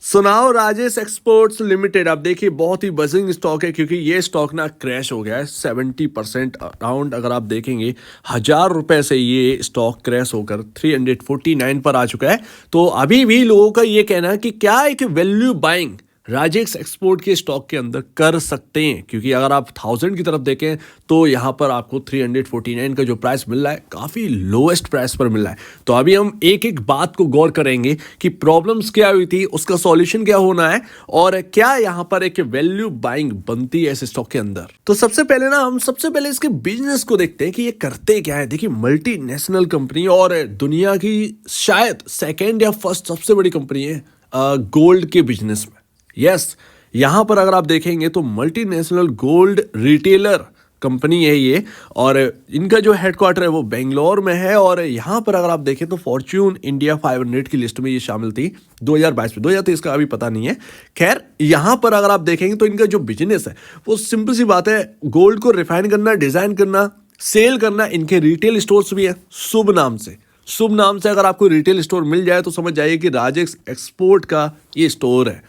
सुनाओ Rajesh exports limited. अब देखिए बहुत ही बजिंग स्टॉक है क्योंकि ये स्टॉक ना क्रैश हो गया है 70% अराउंड। अगर आप देखेंगे 1,000 रुपए से ये स्टॉक क्रैश होकर 349 पर आ चुका है। तो अभी भी लोगों का ये कहना है कि क्या एक वैल्यू बाइंग राजेश एक्सपोर्ट के स्टॉक के अंदर कर सकते हैं, क्योंकि अगर आप 1000 की तरफ देखें तो यहाँ पर आपको 349 का जो प्राइस मिल रहा है काफ़ी लोएस्ट प्राइस पर मिल रहा है। तो अभी हम एक एक बात को गौर करेंगे कि प्रॉब्लम्स क्या हुई थी, उसका सॉल्यूशन क्या होना है और क्या यहाँ पर एक वैल्यू बाइंग बनती है इस स्टॉक के अंदर। तो सबसे पहले इसके बिजनेस को देखते हैं कि ये करते क्या है। देखिए मल्टीनेशनल कंपनी और दुनिया की शायद सेकेंड या फर्स्ट सबसे बड़ी कंपनी है गोल्ड के बिजनेस में। यस, यहां पर अगर आप देखेंगे तो मल्टीनेशनल गोल्ड रिटेलर कंपनी है ये, और इनका जो हेडक्वार्टर है वो बेंगलोर में है। और यहां पर अगर आप देखें तो फॉर्च्यून इंडिया 500 की लिस्ट में ये शामिल थी 2022 में। 2023 का अभी पता नहीं है। खैर यहां पर अगर आप देखेंगे तो इनका जो बिजनेस है वो सिंपल सी बात है, गोल्ड को रिफाइन करना, डिजाइन करना, सेल करना। इनके रिटेल स्टोर्स भी है शुभ नाम से अगर आपको रिटेल स्टोर मिल जाए तो समझ जाइए कि राजेश एक्सपोर्ट का ये स्टोर है।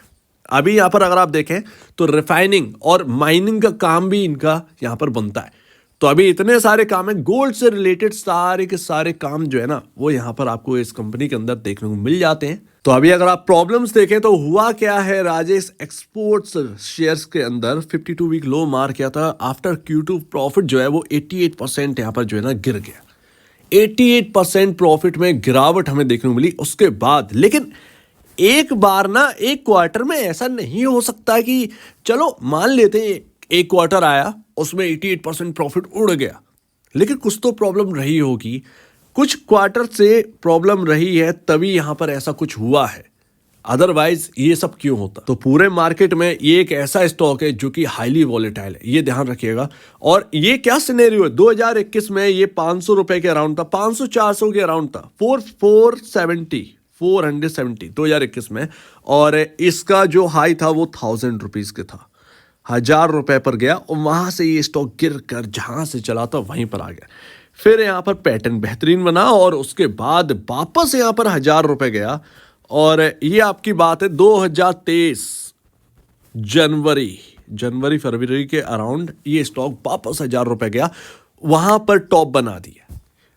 अभी यहाँ पर अगर आप देखें तो रिफाइनिंग और माइनिंग का काम भी इनका यहाँ पर बनता है। तो अभी इतने सारे काम है, गोल्ड से रिलेटेड सारे के सारे काम जो है ना वो यहाँ पर आपको इस कंपनी के अंदर देखने को मिल जाते हैं। तो अभी अगर आप प्रॉब्लम्स देखें तो हुआ क्या है, राजेश एक्सपोर्ट्स शेयर्स के अंदर 52 वीक लो मार किया था। आफ्टर Q2 प्रॉफिट जो है वो 88% यहाँ पर जो है ना गिर गया। 88% प्रॉफिट में गिरावट हमें देखने को मिली उसके बाद। लेकिन एक बार ना एक क्वार्टर में ऐसा नहीं हो सकता कि चलो मान लेते हैं एक क्वार्टर आया उसमें 88% प्रॉफिट उड़ गया, लेकिन कुछ तो प्रॉब्लम रही होगी, कुछ क्वार्टर से प्रॉब्लम रही है तभी यहां पर ऐसा कुछ हुआ है। अदरवाइज ये सब क्यों होता। तो पूरे मार्केट में ये एक ऐसा स्टॉक है जो कि हाईली वॉलेटाइल है, ये ध्यान रखिएगा। और ये क्या सिनेरियो है, 2021 में ये 500 रुपए के अराउंड था, 500-400 के अराउंड था, 470 2021 में। और इसका जो हाई था वो 1000 रुपीज के था, 1000 रुपए पर गया और वहां से ये स्टॉक गिर कर जहां से चला था वहीं पर आ गया। फिर यहाँ पर पैटर्न बेहतरीन बना और उसके बाद वापस यहाँ पर 1000 रुपए गया। और ये आपकी बात है 2023 जनवरी फरवरी के अराउंड ये स्टॉक वापस 1000 रुपए गया, वहां पर टॉप बना दिया,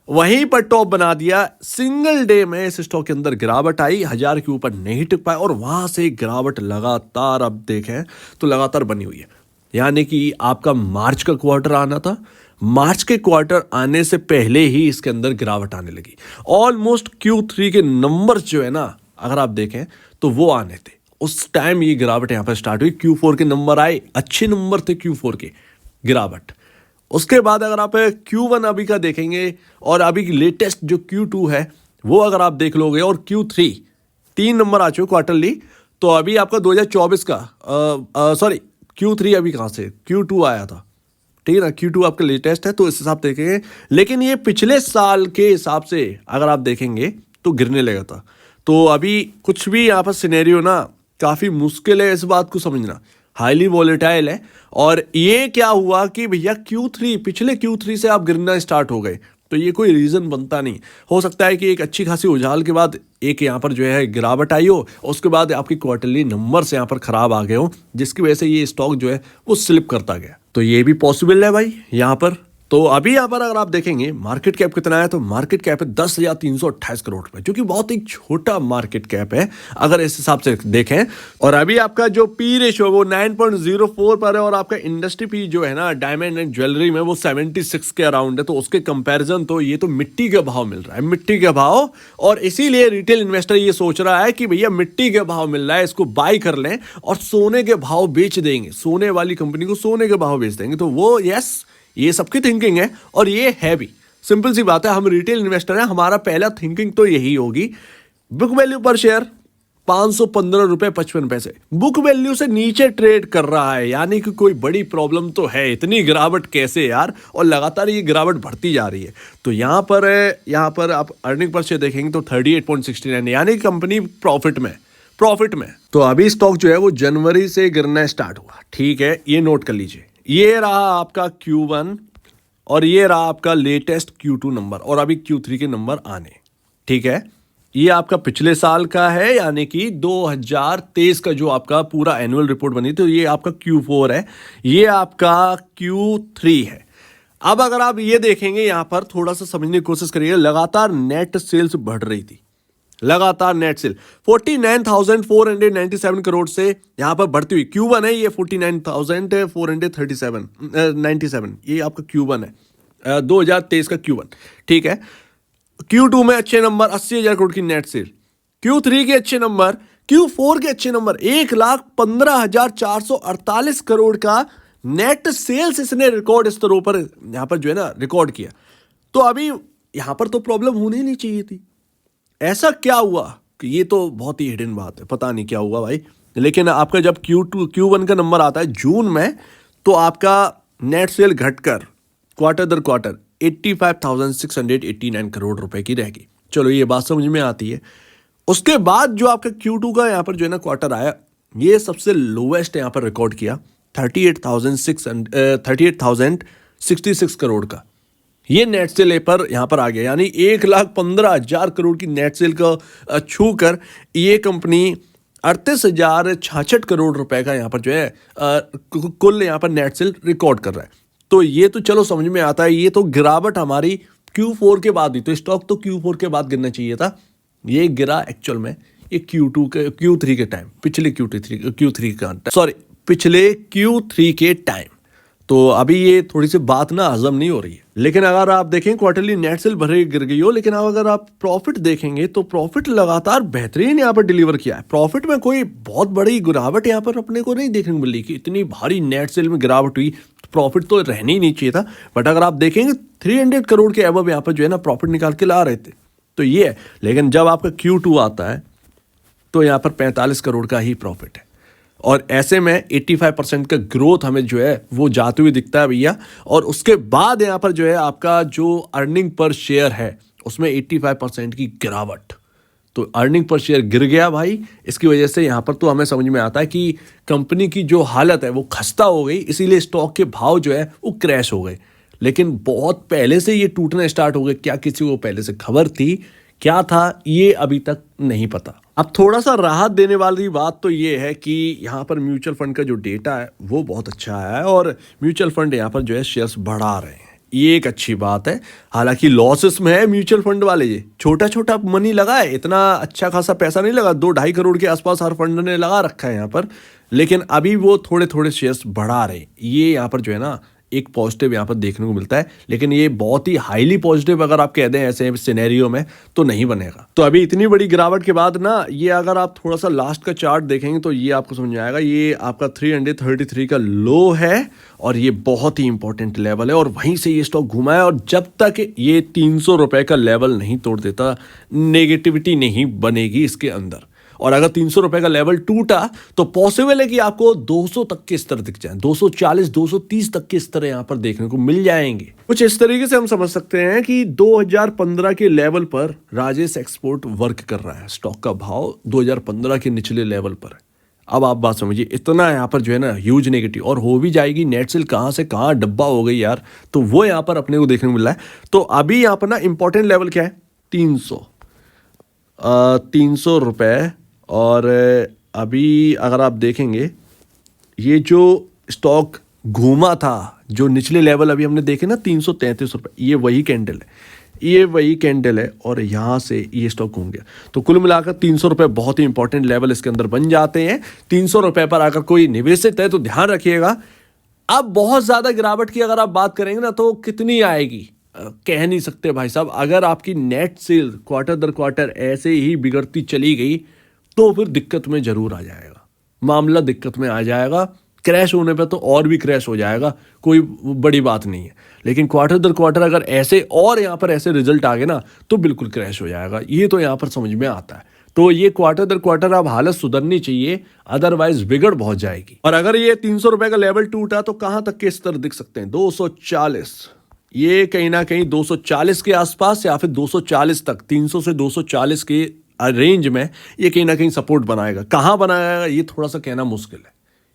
वहीं पर टॉप बना दिया। सिंगल डे में इस स्टॉक के अंदर गिरावट आई, 1000 के ऊपर नहीं टिक पाया और वहां से गिरावट लगातार अब देखें तो लगातार बनी हुई है। यानी कि आपका मार्च का क्वार्टर आना था, मार्च के क्वार्टर आने से पहले ही इसके अंदर गिरावट आने लगी। ऑलमोस्ट Q3 के नंबर जो है ना अगर आप देखें तो वो आने थे, उस टाइम ये गिरावट यहां पर स्टार्ट हुई। Q4 के नंबर आए, अच्छे नंबर थे Q4 के, गिरावट। उसके बाद अगर आप Q1 अभी का देखेंगे और अभी लेटेस्ट जो Q2 है वो अगर आप देख लोगे और Q3 3 नंबर आ चुके क्वार्टरली, तो अभी आपका 2024 का सॉरी Q3 अभी कहाँ से Q2 आया था, ठीक है ना। Q2 आपका लेटेस्ट है तो इस हिसाब देखेंगे, लेकिन ये पिछले साल के हिसाब से अगर आप देखेंगे तो गिरने लगा था। तो अभी कुछ भी यहाँ पर सिनेरियो ना काफ़ी मुश्किल है इस बात को समझना, हाईली वॉलेटाइल है। और ये क्या हुआ कि भैया पिछले Q3 से आप गिरना स्टार्ट हो गए, तो ये कोई रीज़न बनता नहीं। हो सकता है कि एक अच्छी खासी उछाल के बाद एक यहाँ पर जो है गिरावट आई हो, उसके बाद आपकी क्वार्टरली नंबर्स यहाँ पर खराब आ गए हो, जिसकी वजह से ये स्टॉक जो है वो स्लिप करता गया। तो ये भी पॉसिबल है भाई यहाँ पर। तो अभी यहाँ पर अगर आप देखेंगे मार्केट कैप कितना है, तो मार्केट कैप है 10,328 करोड़ रुपए, जो कि बहुत ही छोटा मार्केट कैप है अगर इस हिसाब से देखें। और अभी आपका जो पी रेशो वो 9.04 पर है और आपका इंडस्ट्री पी जो है ना डायमंड एंड ज्वेलरी में वो 76 के अराउंड है। तो उसके कंपैरिजन तो ये तो मिट्टी के भाव मिल रहा है, मिट्टी के भाव। और इसीलिए रिटेल इन्वेस्टर ये सोच रहा है कि भैया मिट्टी के भाव मिल रहा है, इसको बाय कर लें और सोने के भाव बेच देंगे, सोने वाली कंपनी को सोने के भाव बेच देंगे। तो वो यस, ये सबकी थिंकिंग है और ये है भी। सिंपल सी बात है, हम रिटेल इन्वेस्टर हैं, हमारा पहला थिंकिंग तो यही होगी। बुक वैल्यू पर शेयर 515 रुपए 55 पैसे, बुक वैल्यू से नीचे ट्रेड कर रहा है, यानी कि कोई बड़ी प्रॉब्लम तो है। इतनी गिरावट कैसे यार, और लगातार ये गिरावट बढ़ती जा रही है। तो यहाँ पर आप अर्निंग पर शेयर देखेंगे तो 38.69, यानी कंपनी प्रॉफिट में। तो अभी स्टॉक जो है वो जनवरी से गिरना स्टार्ट हुआ, ठीक है, ये नोट कर लीजिए। ये रहा आपका Q1 और ये रहा आपका लेटेस्ट Q2 नंबर और अभी Q3 के नंबर आने, ठीक है। ये आपका पिछले साल का है, यानी कि 2023 का जो आपका पूरा एनुअल रिपोर्ट बनी, तो ये आपका Q4 है, ये आपका Q3 है। अब अगर आप ये देखेंगे, यहां पर थोड़ा सा समझने की कोशिश करिए, लगातार नेट सेल्स बढ़ रही थी, लगातार नेट सेल 49,497 करोड़ से यहां पर बढ़ती हुई, Q1 है ये 49,437 ये आपका Q1 है, 2023 का Q1, ठीक है। Q2 में अच्छे नंबर 80,000 करोड़ की नेट सेल, Q3 के अच्छे नंबर, Q4 के अच्छे नंबर 1,15,448 करोड़ का नेट सेल्स इसने रिकॉर्ड स्तरों पर यहां पर जो है ना रिकॉर्ड किया। तो अभी यहां पर तो प्रॉब्लम होनी नहीं चाहिए थी। ऐसा क्या हुआ कि ये तो बहुत ही हिडन बात है, पता नहीं क्या हुआ भाई। लेकिन आपका जब Q1 का नंबर आता है जून में, तो आपका नेट सेल घटकर क्वार्टर दर क्वार्टर 85,689 करोड़ रुपए की रहेगी। चलो ये बात समझ में आती है। उसके बाद जो आपका Q2 का यहाँ पर जो है ना क्वार्टर आया, ये सबसे लोवेस्ट यहाँ पर रिकॉर्ड किया 38,066 करोड़ का। ये नेट सेल पर यहाँ पर आ गया, यानी 1,15,000 करोड़ की नेट सेल का छू कर ये कंपनी 38,066 करोड़ रुपए का यहाँ पर जो है कुल यहाँ पर नेट सेल रिकॉर्ड कर रहा है। तो ये तो चलो समझ में आता है, ये तो गिरावट हमारी Q4 के बाद ही, तो स्टॉक तो Q4 के बाद गिरना चाहिए था, ये गिरा एक्चुअल में ये Q3 के टाइम, पिछले Q3 के टाइम। तो अभी ये थोड़ी सी बात ना हजम नहीं हो रही है। लेकिन अगर आप देखें क्वार्टरली नेट सेल भरे गिर गई हो, लेकिन अगर आप प्रॉफिट देखेंगे तो प्रॉफिट लगातार बेहतरीन यहाँ पर डिलीवर किया है। प्रॉफिट में कोई बहुत बड़ी गिरावट यहाँ पर अपने को नहीं देखने को मिली कि इतनी भारी नेट सेल में गिरावट हुई, प्रॉफिट तो रहनी ही नहीं चाहिए था। बट अगर आप देखेंगे 300 करोड़ के अबव यहाँ पर जो है ना प्रॉफिट निकाल के ला रहे थे, तो ये है। लेकिन जब आपका Q2 आता है तो यहाँ पर 45 करोड़ का ही प्रॉफिट है, और ऐसे में 85% का ग्रोथ हमें जो है वो जाते हुए दिखता है भैया। और उसके बाद यहाँ पर जो है आपका जो अर्निंग पर शेयर है उसमें 85% की गिरावट, तो अर्निंग पर शेयर गिर गया भाई। इसकी वजह से यहाँ पर तो हमें समझ में आता है कि कंपनी की जो हालत है वो खस्ता हो गई, इसीलिए स्टॉक के भाव जो है वो क्रैश हो गए। लेकिन बहुत पहले से ये टूटना स्टार्ट हो गए, क्या किसी को पहले से खबर थी, क्या था, ये अभी तक नहीं पता। अब थोड़ा सा राहत देने वाली बात तो ये है कि यहाँ पर म्यूचुअल फंड का जो डेटा है वो बहुत अच्छा है, और म्यूचुअल फंड यहाँ पर जो है शेयर्स बढ़ा रहे हैं, ये एक अच्छी बात है। हालांकि लॉसेस में है म्यूचुअल फंड वाले, ये छोटा छोटा मनी लगा है, इतना अच्छा खासा पैसा नहीं लगा, 2-2.5 करोड़ के आसपास हर फंड ने लगा रखा है यहाँ पर। लेकिन अभी वो थोड़े थोड़े शेयर्स बढ़ा रहे हैं, ये यहाँ पर जो है ना एक पॉजिटिव यहाँ पर देखने को मिलता है। लेकिन ये बहुत ही हाईली पॉजिटिव अगर आप कह दें ऐसे सिनेरियो में तो नहीं बनेगा। तो अभी इतनी बड़ी गिरावट के बाद ना, ये अगर आप थोड़ा सा लास्ट का चार्ट देखेंगे तो ये आपको समझ में आएगा, ये आपका 333 का लो है, और ये बहुत ही इंपॉर्टेंट लेवल है, और वहीं से ये स्टॉक घुमा है। और जब तक ये 300 रुपए का लेवल नहीं तोड़ देता, नेगेटिविटी नहीं बनेगी इसके अंदर। और अगर 300 रुपए का लेवल टूटा तो पॉसिबल है कि आपको 200 तक के स्तर दिख जाए, 240 230 तक के स्तर यहां पर देखने को मिल जाएंगे। कुछ इस तरीके से हम समझ सकते हैं कि 2015 के लेवल पर राजेश एक्सपोर्ट वर्क कर रहा है, स्टॉक का भाव 2015 के निचले लेवल पर है। अब आप बात समझिए, इतना यहाँ पर जो है ना ह्यूज नेगेटिव, और हो भी जाएगी, नेट सेल कहाँ से कहाँ डब्बा हो गई यार, तो वो यहाँ पर अपने को देखने को मिल रहा है। तो अभी यहाँ पर ना इंपॉर्टेंट लेवल क्या है, 300 रुपए। और अभी अगर आप देखेंगे ये जो स्टॉक घूमा था, जो निचले लेवल अभी हमने देखे ना 333 रुपए, ये वही कैंडल है, ये वही कैंडल है, और यहाँ से ये स्टॉक घूम गया। तो कुल मिलाकर 300 रुपए बहुत ही इंपॉर्टेंट लेवल इसके अंदर बन जाते हैं। 300 रुपए पर अगर कोई निवेशित है तो ध्यान रखिएगा। अब बहुत ज़्यादा गिरावट की अगर आप बात करेंगे ना तो कितनी आएगी कह नहीं सकते भाई साहब। अगर आपकी नेट सेल क्वार्टर दर क्वार्टर ऐसे ही बिगड़ती चली गई तो फिर दिक्कत में जरूर आ जाएगा, मामला दिक्कत में आ जाएगा। क्रैश होने पे तो और भी क्रैश हो जाएगा, कोई बड़ी बात नहीं है। लेकिन क्वार्टर दर क्वार्टर अगर ऐसे और यहाँ पर ऐसे रिजल्ट आ गए ना तो बिल्कुल क्रैश हो जाएगा, ये तो यहाँ पर समझ में आता है। तो ये क्वार्टर दर क्वार्टर अब हालत सुधरनी चाहिए, अदरवाइज बिगड़ बहुत जाएगी। और अगर ये 300 रुपए का लेवल टूटा तो कहां तक के स्तर दिख सकते हैं, 240, ये कहीं ना कहीं 240 के आसपास या फिर 240 तक, 300 से 240 के रेंज में ये कहीं ना कहीं सपोर्ट बनाएगा। कहां बनाएगा ये थोड़ा सा कहना मुश्किल है,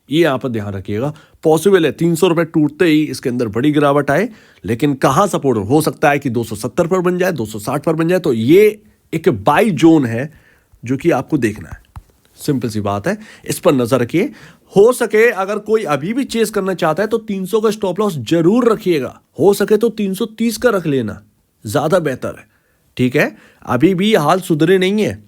ये यहां पर ध्यान रखिएगा। पॉसिबल है 300 रुपए टूटते ही इसके अंदर बड़ी गिरावट आए, लेकिन कहां सपोर्ट हो सकता है कि 270 पर बन जाए, 260 पर बन जाए, तो ये एक बाई जोन है जो कि आपको देखना है। सिंपल सी बात है, इस पर नजर रखिए। हो सके अगर कोई अभी भी चेस करना चाहता है तो 300 का स्टॉप लॉस जरूर रखिएगा। हो सके तो 330 का रख लेना, ज्यादा बेहतर है। ठीक है, अभी भी हाल सुधरे नहीं है,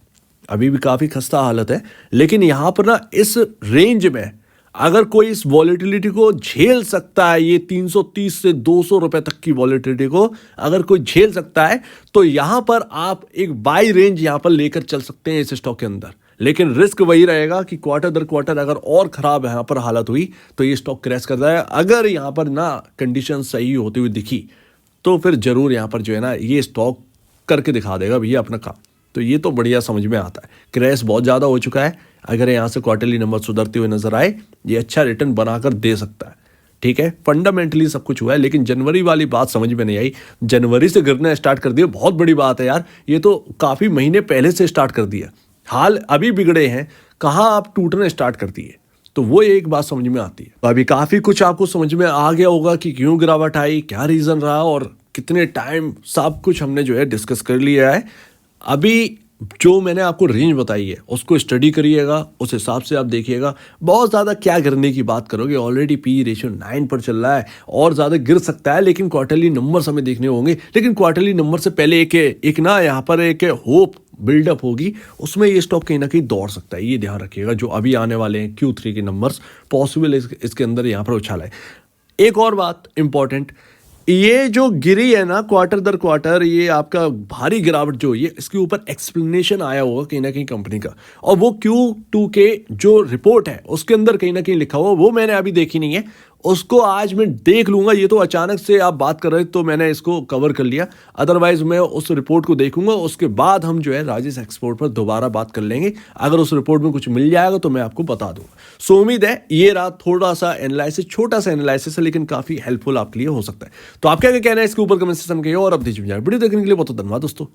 अभी भी काफी खस्ता हालत है, लेकिन यहां पर ना इस रेंज में अगर कोई इस वॉलेटिलिटी को झेल सकता है, ये 330 से 200 रुपए तक की वॉलेटिलिटी को अगर कोई झेल सकता है, तो यहां पर आप एक बाई रेंज यहां पर लेकर चल सकते हैं इस स्टॉक के अंदर। लेकिन रिस्क वही रहेगा कि क्वार्टर दर क्वार्टर अगर और खराब यहां पर हालत हुई तो ये स्टॉक क्रैश कर जाए। अगर यहां पर ना कंडीशन सही होती हुई दिखी तो फिर जरूर यहां पर जो है ना ये स्टॉक करके दिखा देगा भैया अपना काम। तो ये तो बढ़िया समझ में आता है। क्रैश बहुत ज़्यादा हो चुका है, अगर यहाँ से क्वार्टरली नंबर सुधरते हुए नजर आए, ये अच्छा रिटर्न बनाकर दे सकता है। ठीक है, फंडामेंटली सब कुछ हुआ है, लेकिन जनवरी वाली बात समझ में नहीं आई। जनवरी से गिरना स्टार्ट कर दिया, बहुत बड़ी बात है यार। ये तो काफ़ी महीने पहले से स्टार्ट कर दिया, हाल अभी बिगड़े हैं, कहाँ आप टूटना स्टार्ट कर दिए। तो वो एक बात समझ में आती है। तो अभी काफ़ी कुछ आपको समझ में आ गया होगा कि क्यों गिरावट आई, क्या रीज़न रहा और कितने टाइम, सब कुछ हमने जो है डिस्कस कर लिया है। अभी जो मैंने आपको रेंज बताई है उसको स्टडी करिएगा, उस हिसाब से आप देखिएगा। बहुत ज़्यादा क्या गिरने की बात करोगे, ऑलरेडी पी रेशियो 9 पर चल रहा है, और ज़्यादा गिर सकता है, लेकिन क्वार्टरली नंबर्स हमें देखने होंगे। लेकिन क्वार्टरली नंबर से पहले एक ना यहाँ पर एक होप बिल्डअप होगी, उसमें ये स्टॉक कहीं ना कहीं दौड़ सकता है। ये ध्यान रखिएगा, जो अभी आने वाले हैं Q3 के नंबर्स पॉसिबल इसके अंदर यहाँ पर उछाल है। एक और बात इंपॉर्टेंट, ये जो गिरी है ना क्वार्टर दर क्वार्टर, ये आपका भारी गिरावट जो ये इसके ऊपर एक्सप्लेनेशन आया होगा कहीं ना कहीं कंपनी का, और वो Q2 के जो रिपोर्ट है उसके अंदर कहीं ना कहीं लिखा हुआ, वो मैंने अभी देखी नहीं है, उसको आज मैं देख लूंगा। ये तो अचानक से आप बात कर रहे तो मैंने इसको कवर कर लिया, अदरवाइज मैं उस रिपोर्ट को देखूंगा, उसके बाद हम जो है राजेश एक्सपोर्ट पर दोबारा बात कर लेंगे। अगर उस रिपोर्ट में कुछ मिल जाएगा तो मैं आपको बता दूंगा। सो उम्मीद है ये रात थोड़ा सा एनालिसिस, छोटा सा एनालिसिस है, लेकिन काफी हेल्पफुल आपके लिए हो सकता है। तो आप क्या कहना है इसके ऊपर कमेंट सेक्शन में, और अब दीजिए वीडियो देखने के लिए बहुत धन्यवाद दोस्तों।